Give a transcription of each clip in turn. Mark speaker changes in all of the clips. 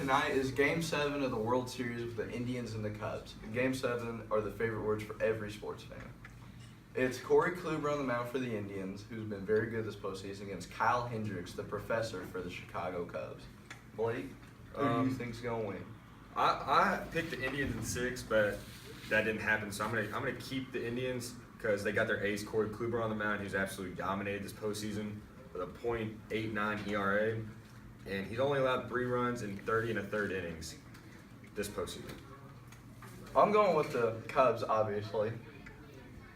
Speaker 1: Tonight is Game 7 of the World Series with the Indians and the Cubs. Game 7 are the favorite words for every sports fan. It's Corey Kluber on the mound for the Indians, who's been very good this postseason, against Kyle Hendricks, the professor for the Chicago Cubs. Blake, who do you think's going to win?
Speaker 2: I picked the Indians in 6, but that didn't happen. So I'm gonna keep the Indians because they got their ace Corey Kluber on the mound, who's absolutely dominated this postseason with a .89 ERA, and he's only allowed 3 runs in 30 1/3 innings this postseason.
Speaker 1: I'm going with the Cubs, obviously.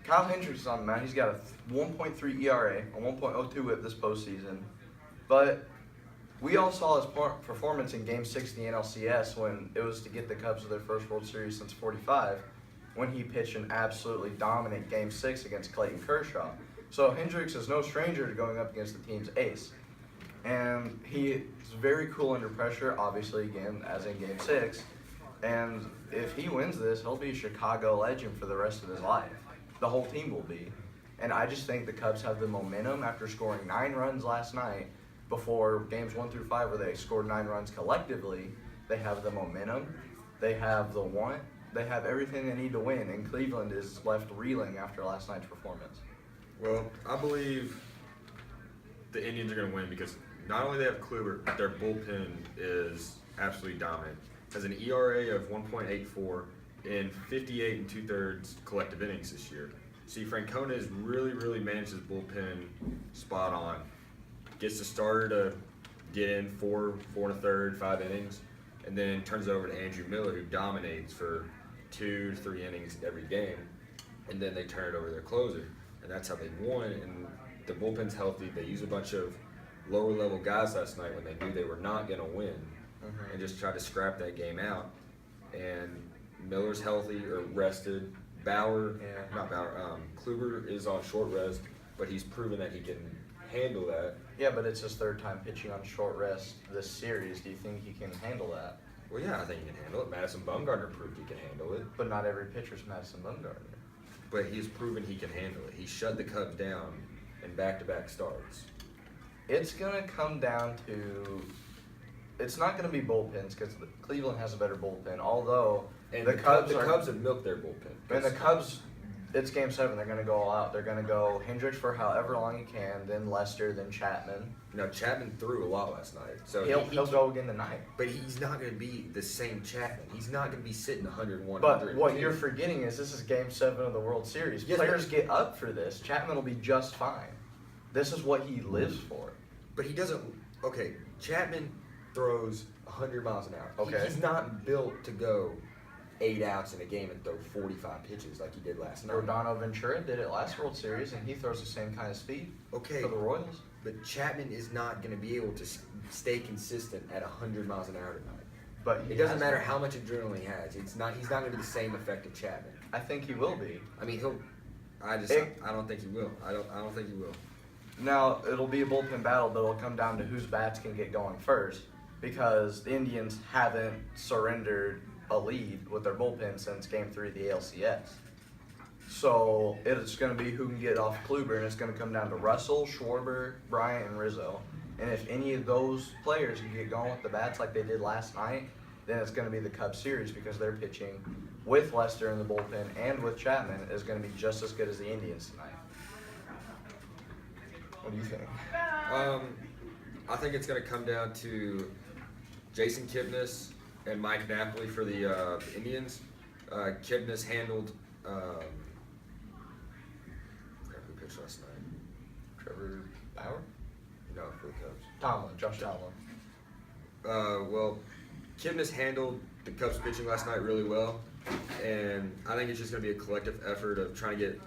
Speaker 1: Kyle Hendricks is on the mound. He's got a 1.3 ERA, a 1.02 whip this postseason. But we all saw his performance in Game 6 of the NLCS when it was to get the Cubs to their first World Series since '45, when he pitched an absolutely dominant Game 6 against Clayton Kershaw. So Hendricks is no stranger to going up against the team's ace. And he is very cool under pressure, obviously, again, as in Game 6. And if he wins this, he'll be a Chicago legend for the rest of his life. The whole team will be. And I just think the Cubs have the momentum after scoring 9 runs last night before games 1 through 5 where they scored 9 runs collectively. They have the momentum. They have the want. They have everything they need to win. And Cleveland is left reeling after last night's performance.
Speaker 2: Well, I believe the Indians are going to win because not only they have Kluber, but their bullpen is absolutely dominant. Has an ERA of 1.84 in 58 2/3 collective innings this year. See, Francona has really managed his bullpen spot on. Gets the starter to get in 4 1/3, 5 innings, and then turns it over to Andrew Miller, who dominates for 2 to 3 innings every game, and then they turn it over to their closer, and that's how they won. And the bullpen's healthy. They use a bunch of lower level guys last night when they knew they were not going to win, and just tried to scrap that game out. And Miller's healthy or rested. Kluber is on short rest, but he's proven that he can handle that.
Speaker 1: Yeah, but it's his 3rd time pitching on short rest this series. Do you think he can handle that?
Speaker 2: Well, yeah, I think he can handle it. Madison Bumgarner proved he can handle it.
Speaker 1: But not every pitcher's Madison Bumgarner.
Speaker 2: But he's proven he can handle it. He shut the Cubs down in back-to-back starts.
Speaker 1: It's going to come down to – it's not going to be bullpens because Cleveland has a better bullpen, although
Speaker 2: And
Speaker 1: the Cubs
Speaker 2: have milked their bullpen.
Speaker 1: And the Cubs, it's Game 7. They're going to go all out. They're going to go Hendricks for however long he can, then Lester, then Chapman.
Speaker 2: Now, Chapman threw a lot last night. So
Speaker 1: He'll go again tonight.
Speaker 2: But he's not going to be the same Chapman. He's not going to be sitting 101.
Speaker 1: But what you're forgetting is this is Game 7 of the World Series.
Speaker 2: Yes,
Speaker 1: Players get up for this. Chapman will be just fine. This is what he lives for.
Speaker 2: But he doesn't – okay, Chapman throws 100 miles an hour.
Speaker 1: Okay.
Speaker 2: He's not built to go 8 outs in a game and throw 45 pitches like he did last night.
Speaker 1: Rodano Ventura did it last World Series, and he throws the same kind of speed
Speaker 2: Okay.
Speaker 1: for the Royals.
Speaker 2: But Chapman is not going to be able to stay consistent at 100 miles an hour tonight.
Speaker 1: But
Speaker 2: It doesn't matter how much adrenaline he has. He's not going to be the same effective Chapman.
Speaker 1: I think he will be.
Speaker 2: I mean, I don't think he will. I don't think he will.
Speaker 1: Now, it'll be a bullpen battle, but it'll come down to whose bats can get going first because the Indians haven't surrendered a lead with their bullpen since Game 3 of the ALCS. So it's going to be who can get off Kluber, and it's going to come down to Russell, Schwarber, Bryant, and Rizzo. And if any of those players can get going with the bats like they did last night, then it's going to be the Cubs series because they're pitching with Lester in the bullpen and with Chapman is going to be just as good as the Indians tonight. What do you think?
Speaker 2: I think it's going to come down to Jason Kipnis and Mike Napoli for the Indians. Kipnis handled who pitched last night?
Speaker 1: Trevor Bauer?
Speaker 2: No, for the Cubs.
Speaker 1: Josh Tomlin.
Speaker 2: Well, Kipnis handled the Cubs pitching last night really well, and I think it's just going to be a collective effort of trying to get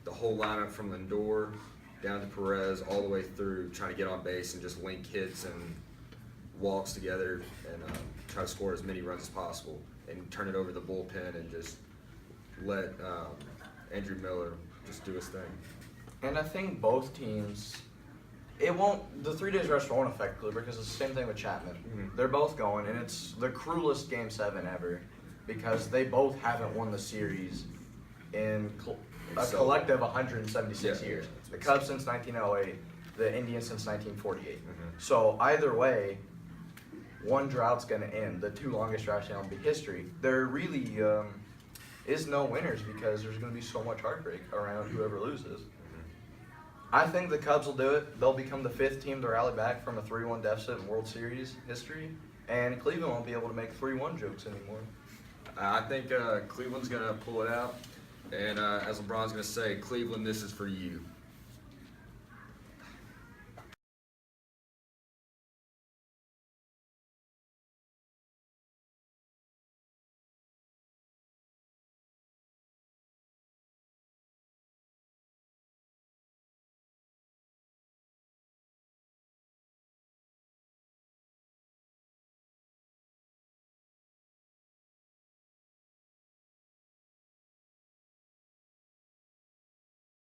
Speaker 2: the whole lineup from Lindor down to Perez all the way through, trying to get on base and just link hits and walks together and try to score as many runs as possible and turn it over to the bullpen and just let Andrew Miller just do his thing.
Speaker 1: And I think both teams, the 3 days rest won't affect Kluber because it's the same thing with Chapman.
Speaker 2: Mm-hmm.
Speaker 1: They're both going, and it's the cruelest Game 7 ever because they both haven't won the series in a collective 176 years. The Cubs since 1908, the Indians since 1948.
Speaker 2: Mm-hmm.
Speaker 1: So either way, one drought's going to end. The 2 longest droughts in MLB history. There really is no winners because there's going to be so much heartbreak around whoever loses. I think the Cubs will do it. They'll become the 5th team to rally back from a 3-1 deficit in World Series history, and Cleveland won't be able to make 3-1 jokes anymore.
Speaker 2: I think Cleveland's gonna pull it out, and as LeBron's gonna say, Cleveland, this is for you.